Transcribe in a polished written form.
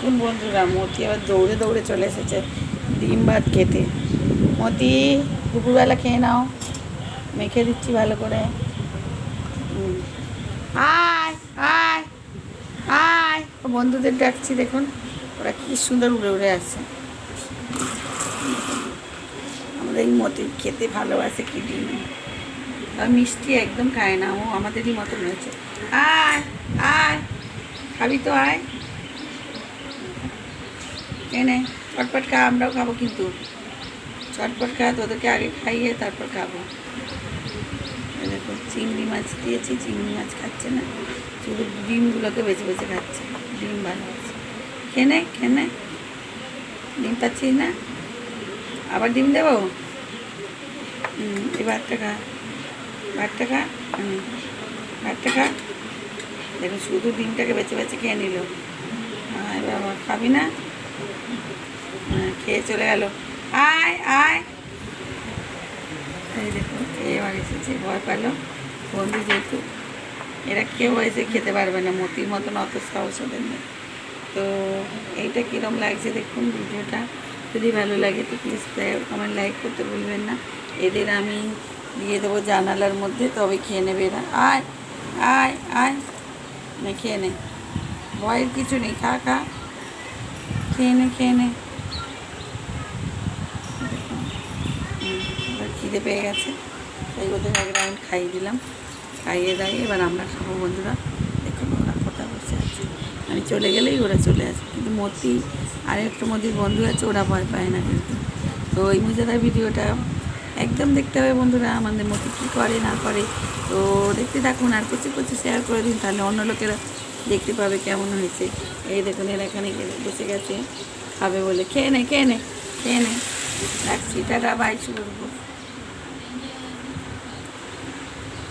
দেখুন বন্ধুরা, মতি আবার দৌড়ে দৌড়ে চলে এসেছে ডিম ভাত খেতে। মতি, দুপুরবেলা খেয়ে নাও, মেখে দিচ্ছি ভালো করে। আয় আয় আয়, বন্ধুদের ডাকছি, দেখুন ওরা কি সুন্দর উড়ে উড়ে আসছে। আমাদের এই মতি খেতে ভালোবাসে কি ডিম, আর মিষ্টি একদম খায় না, ও আমাদেরই মতন হয়েছে। আয় আয়, খাবি তো আয়, এনে চটপট খা, আমরাও খাবো কিন্তু চটপট খা, তোদেরকে আগে খাইয়ে তারপর খাবো। দেখো চিংড়ি মাছ দিয়েছি, চিংড়ি মাছ খাচ্ছে না, শুধু ডিমগুলোকে বেছে বেছে খাচ্ছে। ডিম ভালো আছে, খেনে খেনে, ডিম পাচ্ছিস না, আবার ডিম দেবো। এই ভাতটা খা, ভাতটা খা, ভাতটা খা। দেখো শুধু ডিমটাকে বেছে বেছে খেয়ে নিল। এবার আবার খাবি না, খেয়ে চলে গেল। আয় আয়, এই দেখো খেয়ে এবার এসেছে, ভয় পেলো বন্ধু যেহেতু, এরা কেউ এসে খেতে পারবে না, মতির মতন অত সাহস ওদের নেই। তো এইটা কীরকম লাগছে দেখুন ভিডিওটা, যদি ভালো লাগে তো প্লিজ কমেন্ট লাইক করতে ভুলবেন না। এদের আমি দিয়ে দেবো জানালার মধ্যে, তবে খেয়ে নেবে এরা। আয় আয় আয়, না খেয়ে নে, ভয়ের কিছু নেই, খা খা, খেয়ে নে খেয়ে নে। এবার খিদে পেয়ে গেছে, তাই ওদের এক রাউন্ড খাইয়ে দিলাম, খাইয়ে দাইয়ে এবার আমরা খাবো বন্ধুরা। দেখুন ওরা কোথায় বসে আছে, আমি চলে গেলেই ওরা চলে আসবে, কিন্তু মতি আর একটু মতির বন্ধু আছে, ওরা ভয় পায় না কিন্তু। তো ওই মজাদার ভিডিওটা একদম দেখতে হবে বন্ধুরা, আমাদের মতি কী করে না করে। তো দেখতে থাকুন আর কিছু কিছু শেয়ার করে দিন, তাহলে অন্য লোকেরা দেখতে পাবে কেমন হয়েছে। এই দেখুন এরা এখানে বসে গেছে খাবে বলে, খেয়ে নে খেয়ে নে খেয়ে নে। রাখছি, টাটা, বাই, শুভ।